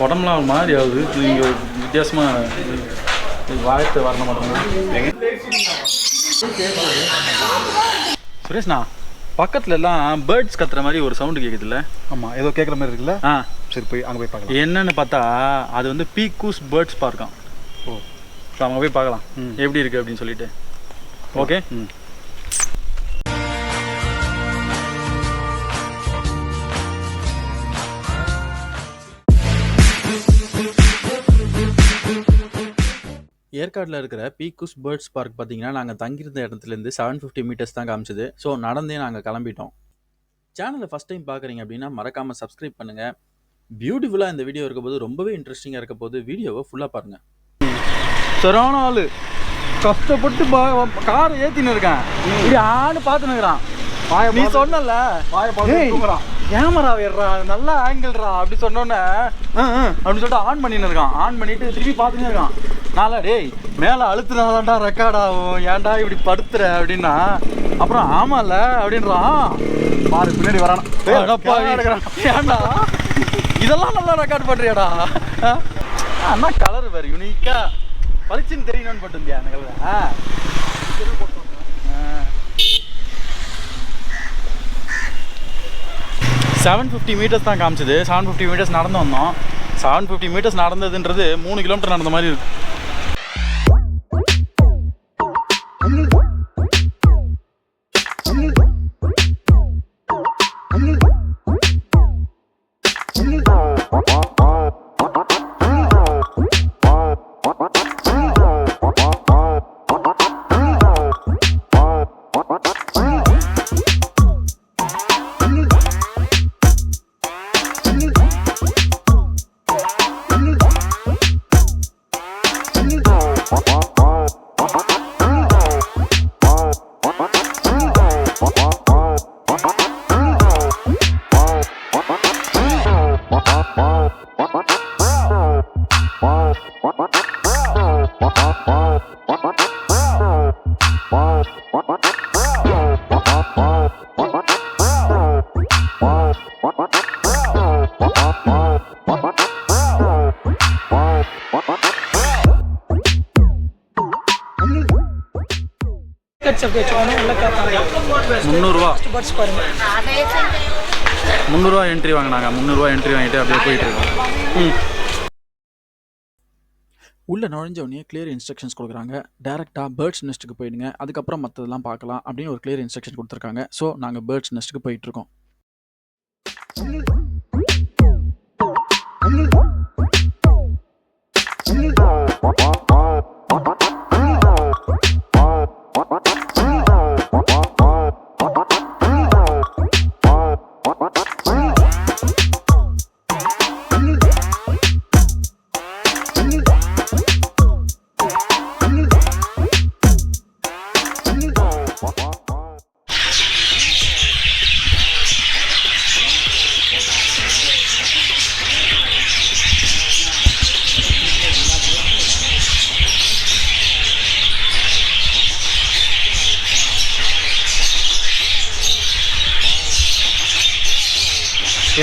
உடம்புலாம் ஒரு மாதிரி ஆகுது. நீங்கள் வித்தியாசமாக வாயத்தை வர மாட்டோங்க. சுரேஷ்ண்ணா, பக்கத்துல எல்லாம் பேர்ட்ஸ் கத்துற மாதிரி ஒரு சவுண்டு கேட்குதுல்ல? ஆமாம், ஏதோ கேட்குற மாதிரி இருக்குல்ல? சரி, போய் அங்கே போய் பார்க்கலாம். என்னன்னு பார்த்தா அது வந்து பீக்கூஸ் பேர்ட்ஸ் பார்க்காம். ஓ, ஸோ அங்கே போய் பார்க்கலாம் எப்படி இருக்குது அப்படின்னு சொல்லிட்டு. ஓகே. ஏற்காட்டில் இருக்கிற பீக்கூஸ் பேர்ட்ஸ் பார்க் பார்த்தீங்கன்னா நாங்கள் தங்கியிருந்த இடத்துலேருந்து 750 மீட்டர்ஸ் தான் காமிச்சது. ஸோ நடந்தே நாங்கள் கிளம்பிட்டோம். சேனலை ஃபஸ்ட் டைம் பார்க்குறீங்க அப்படின்னா மறக்காமல் சப்ஸ்கிரைப் பண்ணுங்கள். பியூட்டிஃபுல்லாக இந்த வீடியோ இருக்க போது ரொம்பவே இன்ட்ரெஸ்டிங்காக இருக்க போது வீடியோவை ஃபுல்லாக பாருங்கள். சரியான ஆள் கஷ்டப்பட்டு காரை ஏற்றின்னு இருக்கேன். இப்படி ஆன்னு பார்த்துன்னு இருக்கிறான். நீ சொன்னல கேமரா வேறா நல்ல ஆங்கிள்ரா அப்படி சொன்னோன்னே அப்படின்னு சொல்லிட்டு ஆன் பண்ணின்னு இருக்கான். ஆன் பண்ணிட்டு திருப்பி பார்த்துன்னே இருக்கான். நாளா டேய் மேலே அழுத்துனாதான்டா ரெக்கார்ட் ஆகும், ஏன்டா இப்படி படுத்துற அப்படின்னா அப்புறம் ஆமால அப்படின்றான். பாரு பின்னாடி வரான். ஏன்டா இதெல்லாம் நல்லா ரெக்கார்ட் பண்றியாடா? அண்ணா கலர் வேறு யூனிக்கா பளிச்சுன்னு தெரியணும்னு போட்டுருந்தியா அந்த கலர்? 750 மீட்டர்ஸ் தான் காமிச்சது. 750 மீட்டர்ஸ் நடந்து வந்தோம். 750 மீட்டர்ஸ் நடந்ததுன்றது 3 கிலோமீட்டர் நடந்த மாதிரி இருக்கு. ₹300 என்ட்ரி வாங்கினாங்க. ₹300 என்ட்ரி வாங்கிட்டு அப்படியே போயிட்டு இருக்கோம். உள்ளே நுழைஞ்சவொடனே கிளியர் இன்ஸ்ட்ரக்ஷன்ஸ் கொடுக்குறாங்க. டேரெக்டாக பேர்ட்ஸ் நெஸ்ட்டுக்கு போயிடுங்க, அதுக்கப்புறம் மற்றதெல்லாம் பார்க்கலாம் அப்படின்னு ஒரு கிளியர் இன்ஸ்ட்ரக்ஷன் கொடுத்துருக்காங்க. ஸோ நாங்கள் பேர்ட்ஸ் நெஸ்ட்டுக்கு போயிட்டுருக்கோம்.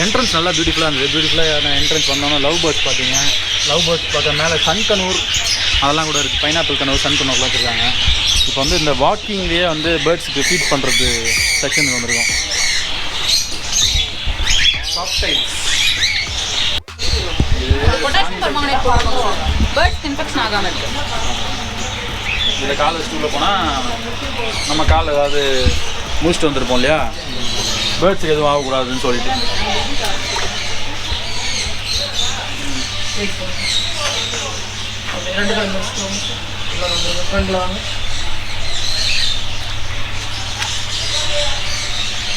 என்ட்ரன்ஸ் நல்லா பியூட்டிஃபுல்லாக இருந்தது. பியூட்டிஃபுல்லான என்ட்ரன்ஸ் வந்தோன்னா லவ் பேர்ட்ஸ் பார்த்தீங்க. லவ் பேர்ட்ஸ் பார்த்த மேலே சன்கனூர் அதெல்லாம் கூட இருக்குது. பைனாப்பிள் கனூர், சன்கனூர்லாம் வச்சுருக்காங்க. இப்போ வந்து இந்த வாக்கிங்லேயே வந்து பேர்ட்ஸுக்கு ஃபீட் பண்ணுறது செக்ஷனுக்கு வந்திருக்கோம். இந்த கால் வச்சுட்டு உள்ளே போனால் நம்ம கால் ஏதாவது முடிச்சுட்டு வந்துருப்போம் இல்லையா, பேர்ட்ஸுக்கு எதுவும் ஆகக்கூடாதுன்னு சொல்லிட்டு.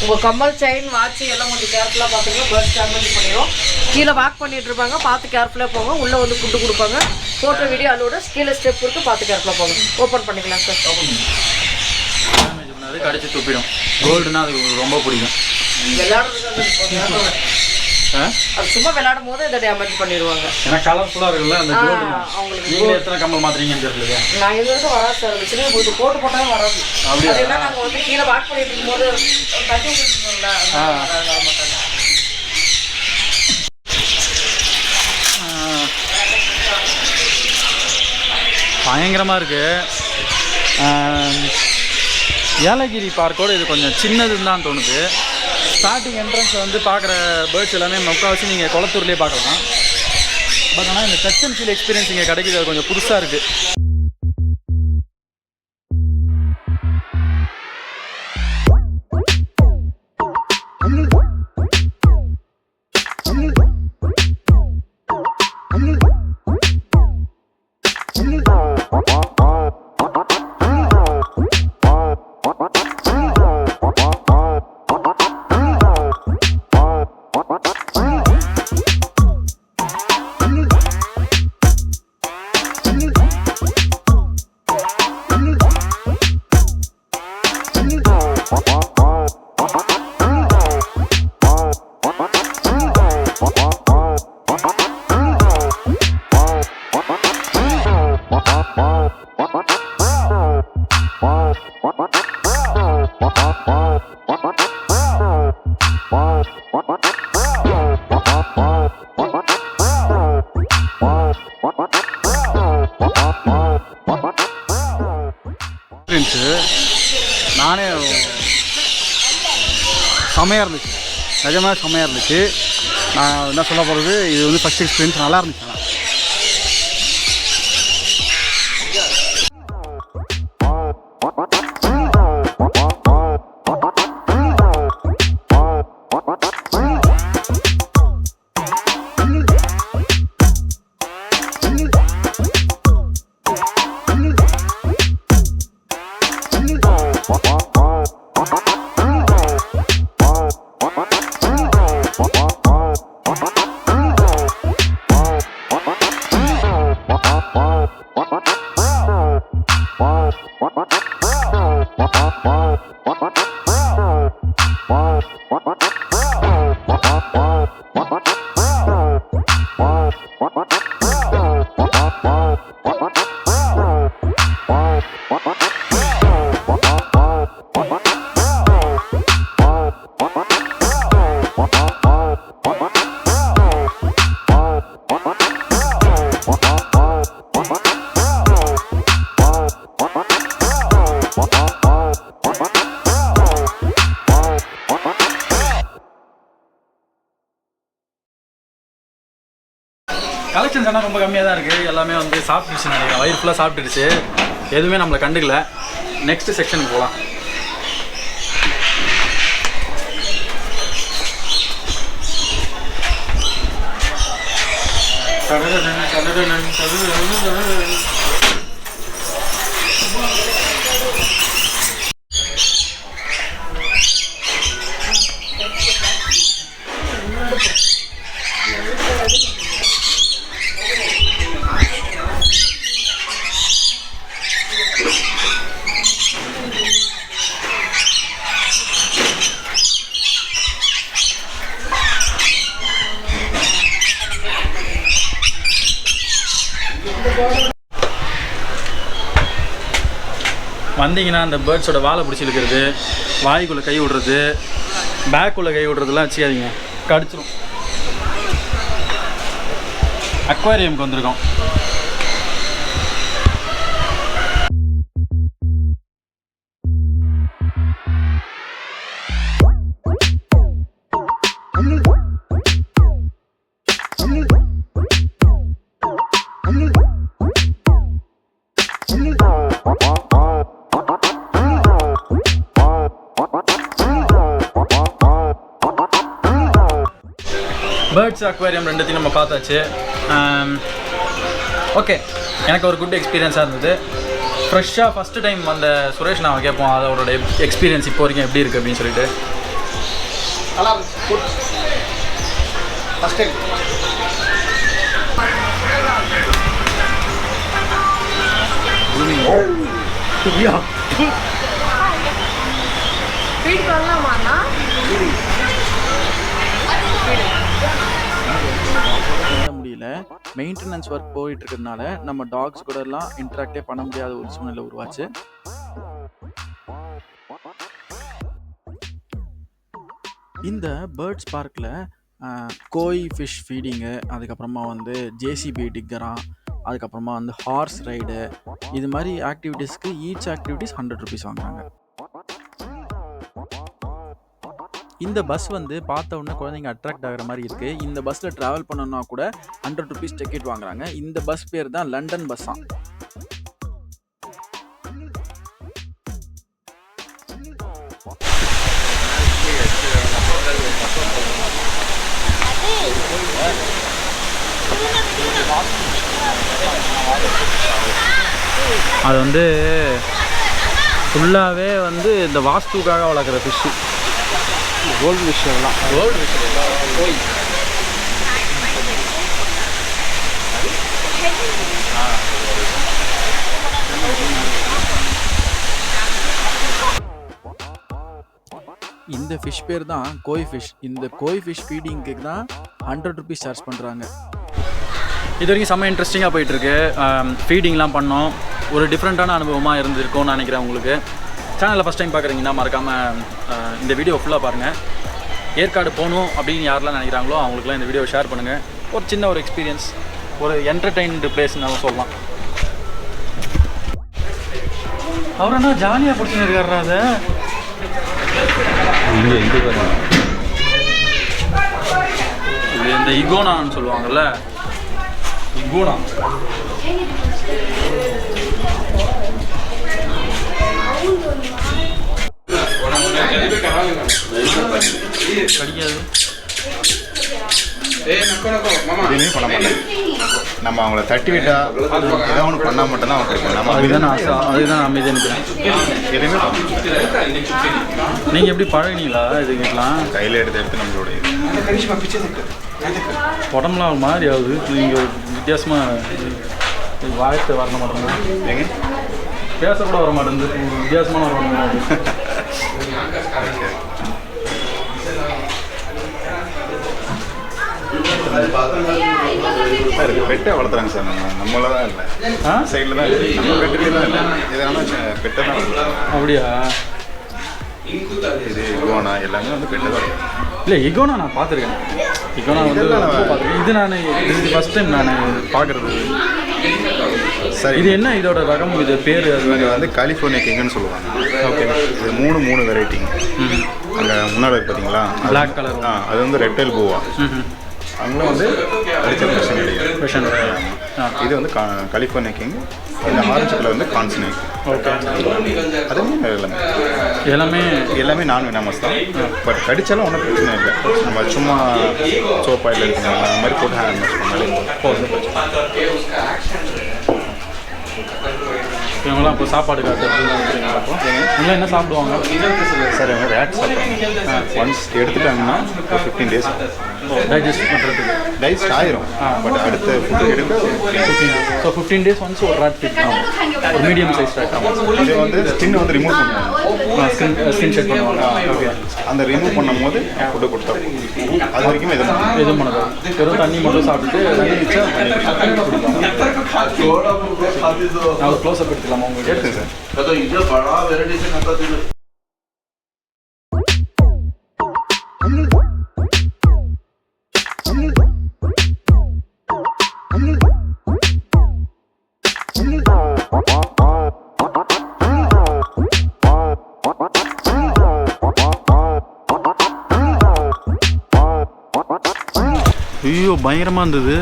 உங்கள் கம்மல் செயின் வாட்ச் எல்லாம் கொஞ்சம் கேர்ஃபுல்லாக பார்த்துங்க. பேர்ட்ஸ் டேமேஜ் பண்ணிடும். கீழே வாக் பண்ணிட்டு இருப்பாங்க, பார்த்து கேர்ஃபுல்லாக போங்க. உள்ளே வந்து ஃபுட்டு கொடுப்பாங்க. ஃபோட்டோ வீடியோ அலோட கீழே ஸ்டெப் இருக்குது, பார்த்து கேர்ஃபுல்லாக போங்க. ஓப்பன் பண்ணிக்கலாம் சார். டேமேஜ் பண்ணாது கடிச்சு துப்பிடும். கோல்டுன்னா அது ரொம்ப பிடிக்கும். விளையாடுறது அது சும்மா விளையாடும் போது இதை டேமேஜ் பண்ணிடுவாங்க. ஏன்னா கலர்ஃபுல்லாக இருக்குல்ல அந்த கோல்டு. அவங்களுக்கு நீங்கள் எத்தனை கம்மல் மாத்துறீங்கன்னு தெரியல. நான் இது வரைக்கும் வராது சார். சின்ன போட்டு போட்டு போட்டாலும் வராது. அப்படின்னா நாங்கள் வந்து கீழே வாக் பண்ணிட்டு இருக்கும்போது தட்டி விட்டுருக்கோம்ல, வர மாட்டாங்க. பயங்கரமாக இருக்குது. ஏலகிரி பார்க்கோடு இது கொஞ்சம் சின்னதுன்னு தான் தோணுது. ஸ்டார்டிங் என்ட்ரன்ஸில் வந்து பார்க்குற பேர்ட்ஸ் எல்லாமே முக்கால்வாசி நீங்கள் குளத்தூர்லேயே பார்க்கலாம். பட் ஆனால் இந்த டச் அண்ட் ஃபீல் எக்ஸ்பீரியன்ஸ் இங்கே கிடைக்கிது, அது கொஞ்சம் புதுசாக இருக்குது. நானே செம்மையாக இருந்துச்சு, நிஜமாக செம்மையாக இருந்துச்சு. நான் என்ன சொல்ல போகிறது, இது வந்து ஃபஸ்ட் எக்ஸ்பீரியன்ஸ் நல்லா இருந்துச்சு. கலெக்ஷன்ஸ் ஆனால் ரொம்ப கம்மியாக தான் இருக்குது. எல்லாமே வந்து சாப்பிட்டுருச்சு நினைக்கிறேன், வயிறு ஃபுல்லாக சாப்பிட்டுருச்சு, எதுவுமே நம்மளை கண்டுக்கல. நெக்ஸ்ட் செக்ஷனுக்கு போகலாம். வந்தீங்கன்னா அந்த பேர்ட்ஸோட வாழை பிடிச்சி இழுக்கிறது, வாய்க்குள்ளே கை விடுறது, பேக்குள்ளே கை விடுறதுலாம் வச்சுக்காதீங்க, கடிச்சிடும். அக்வாரியமுக்கு வந்திருக்கோம். பேர்ட்ஸ் அக்வாரியம் ரெண்டுத்தையும் நம்ம பார்த்தாச்சு. ஓகே, எனக்கு ஒரு குட் எக்ஸ்பீரியன்ஸாக இருந்தது. ஃப்ரெஷ்ஷாக ஃபஸ்ட்டு டைம் வந்த சுரேஷ் நான் கேட்போம் அதோட எக்ஸ்பீரியன்ஸ் இப்போ வரைக்கும் எப்படி இருக்குது அப்படின்னு சொல்லிட்டு. நல்லா ஃபஸ்ட் டைம் முடியல. மெயின்டெனன்ஸ் ஒர்க் போயிட்டு இருக்கிறதுனால நம்ம டாக்ஸ் கூட எல்லாம் இன்டராக்டே பண்ண முடியாத ஒரு சூழ்நிலை உருவாச்சு. இந்த பேர்ட்ஸ் பார்க்கில் கோய் ஃபிஷ் ஃபீடிங்கு, அதுக்கப்புறமா வந்து ஜேசிபி டிக்கரா, அதுக்கப்புறமா வந்து ஹார்ஸ் ரைடு, இது மாதிரி ஆக்டிவிட்டீஸ்க்கு ஈச் ஆக்டிவிட்டீஸ் 100 ருபீஸ் வாங்குறாங்க. இந்த பஸ் வந்து பார்த்த உடனே குழந்தைங்க அட்ராக்ட் ஆகிற மாதிரி இருக்குது. இந்த பஸ்ஸில் ட்ராவல் பண்ணணும்னா கூட 100 ருபீஸ் டிக்கெட் வாங்குறாங்க. இந்த பஸ் பேர் தான் லண்டன் பஸ்ஸாம். அது வந்து ஃபுல்லாகவே வந்து இந்த வாஸ்துக்காக வளர்க்குற ஃபிஷ்ஷு, கோல்டு ஃபிஷ் எல்லாம். கோல்டு ஃபிஷ் போய் இந்த ஃபிஷ் பேர் தான் கோய் ஃபிஷ். இந்த கோய் ஃபிஷ் ஃபீடிங்க்கு தான் 100 ருபீஸ் சார்ஜ் பண்ணுறாங்க. இது வரைக்கும் செம்ம இன்ட்ரெஸ்டிங்காக போயிட்டுருக்கு. ஃபீடிங்லாம் பண்ணோம். ஒரு டிஃப்ரெண்ட்டான அனுபவமாக இருந்திருக்கும்னு நினைக்கிறேன். உங்களுக்கு சேனலில் ஃபஸ்ட் டைம் பார்க்குறீங்கன்னா மறக்காமல் இந்த வீடியோ ஃபுல்லாக பாருங்கள். ஏற்காடு போகணும் அப்படின்னு யாரெல்லாம் நினைக்கிறாங்களோ அவங்களுக்குலாம் இந்த வீடியோ ஷேர் பண்ணுங்கள். ஒரு சின்ன ஒரு எக்ஸ்பீரியன்ஸ், ஒரு என்டர்டெயின்டு பிளேஸ்னாலும் சொல்லலாம். அவர் என்ன ஜாலியாக பிடிச்சின்னு இருக்காரா? அதை இது இந்த இகோனான்னு சொல்லுவாங்கள்ல, இகோனா. எதுவுமே பண்ண மாட்டேன். நம்ம அவங்கள தட்டி விட்டா ஏதோ ஒன்று பண்ணால் மட்டும்தான் அவங்க நம்ம அதுதான் அமைதி எனக்கு. எதுவுமே நீங்கள் எப்படி பழகினீங்களா இதுக்கெல்லாம்? கையில் எடுத்து நம்மளோட உடம்புலாம் ஒரு மாதிரி ஆகுது. நீங்கள் வித்தியாசமாக வாய்ப்பு வர மாட்டேங்குது, எங்க பேசக்கூட வர மாட்டேங்குது, வித்தியாசமான வர மாட்டேங்குது. பெட்டை வளர்த்துறாங்க சார். நம்மள தான் இல்லை, சைடில் தான் இல்லை, நம்ம பெட்டுலேயே தான் இல்லை. எதனா பெட்டை தான் வளர்த்துறாங்க. அப்படியா? இது இகோனா எல்லாமே வந்து பெட்டை தான். இல்லை, இகோனா நான் பார்த்துருக்கேன். இகோனா வந்து பார்த்துருக்கேன். இது நான் இது ஃபஸ்ட் டைம் நான் பார்க்குறது. சரி, இது என்ன இதோட ரகம், இது பேர்? இவங்க வந்து கலிஃபோர்னியா கிங்குன்னு சொல்லுவாங்க. ஓகே, இது மூணு வெரைட்டிங்க. அங்கே முன்னாடி பார்த்தீங்களா பிளாக் கலர், அது வந்து ரெப்டைல் பூவா. அங்கே வந்து அடிச்சல் பிரச்சனை கிடையாது. இது வந்து கலிஃபோர்னியா கிங். இந்த ஆரஞ்சு கலர் வந்து கான்ஸ்னேக். ஓகே, அதுவுமே எல்லாமே நான் வெனாமஸ் தான். பட் கடிச்சாலும் ஒன்றும் பிரச்சனை இல்லை. நம்ம சும்மா சோப்பாயில் இருக்கணும் அந்த மாதிரி போட்டு ஹேண்ட் வாஷ் பண்ணாலே போதும். இவங்களாம் இப்போ சாப்பாடு காட்டுறீங்களா? என்ன சாப்பிடுவாங்க சார்? இவங்க ரேட் சாப்பிடுவாங்க. ஒன்ஸ் எடுத்துட்டாங்கன்னா 15 days டைஜஸ்ட் பண்ணுறதுக்கு. டைஜஸ்ட் ஆயிரும். பட் அடுத்த ஃபுட்டு எடுக்க 15 days ஒன்ஸ் ஒரு ராட் ஃபிட் ஆகும். ஒரு மீடியம் சைஸ் ராட். இது வந்து ஸ்கின் வந்து ரிமூவ் பண்ணுவாங்க. ஸ்கின் செட் பண்ணுவாங்க. ஓகே, அந்த ரிமூவ் பண்ணும் போது ஃபுட்டு கொடுத்தா அது வரைக்கும் எதுவும் பண்ணது. வெறும் தண்ணி மட்டும் சாப்பிட்டுட்டு நான் க்ளோஸ் அப் எடுத்துக்கலாமா உங்களுக்கு? எடுத்துங்க சார். ஐயோ, பயங்கரமாக இருந்தது.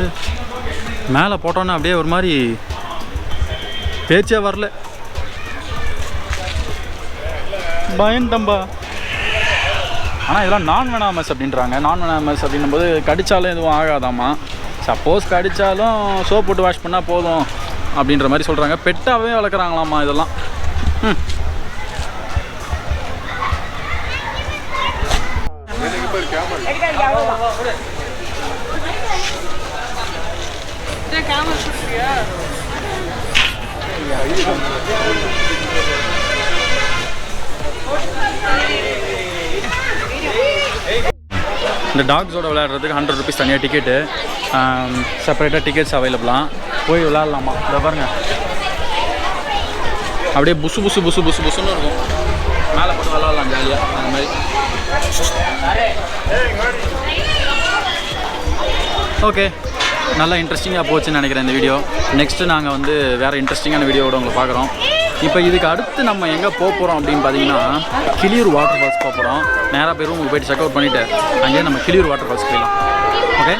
மேலே போட்டோன்னா அப்படியே ஒரு மாதிரி பேச்சே வரல. பயந்தம்பா. ஆனால் இதெல்லாம் நான் வெனாமஸ் அப்படின்றாங்க. நான் வெனாமஸ் அப்படின்னும் போது கடித்தாலும் எதுவும் ஆகாதாம்மா. சப்போஸ் கடித்தாலும் சோப் போட்டு வாஷ் பண்ணால் போதும் அப்படின்ற மாதிரி சொல்கிறாங்க. பெட்டாகவே வளர்க்குறாங்களாம்மா இதெல்லாம். இந்த டாக்ஸோட விளையாடுறதுக்கு 100 ருபீஸ் தனியாக டிக்கெட்டு. செப்பரேட்டாக டிக்கெட்ஸ் அவைலபிளாக போய் விளையாடலாமா? இதை பாருங்கள், அப்படியே புசு புசு புசு புசு புசுன்னு இருக்கும். மேலே போட்டு விளையாடலாம் ஜாலியாக அந்த மாதிரி. ஓகே, நல்லா இன்ட்ரெஸ்டிங்காக போச்சுன்னு நினைக்கிறேன் இந்த வீடியோ. நெக்ஸ்ட்டு நாங்கள் வந்து வேறு இன்ட்ரெஸ்டிங்கான வீடியோவோட உங்களை பார்க்குறோம். இப்போ இதுக்கு அடுத்து நம்ம எங்கே போக போகிறோம் அப்படின்னு பார்த்தீங்கன்னா கிளியூர் வாட்டர் ஃபால்ஸ் போக போகிறோம். நேராக போய் ரூமுக்கு போயிட்டு செக் அவுட் பண்ணிவிட்டு அங்கேயே நம்ம கிளியூர் வாட்டர் ஃபால்ஸ் போயிடலாம். ஓகே.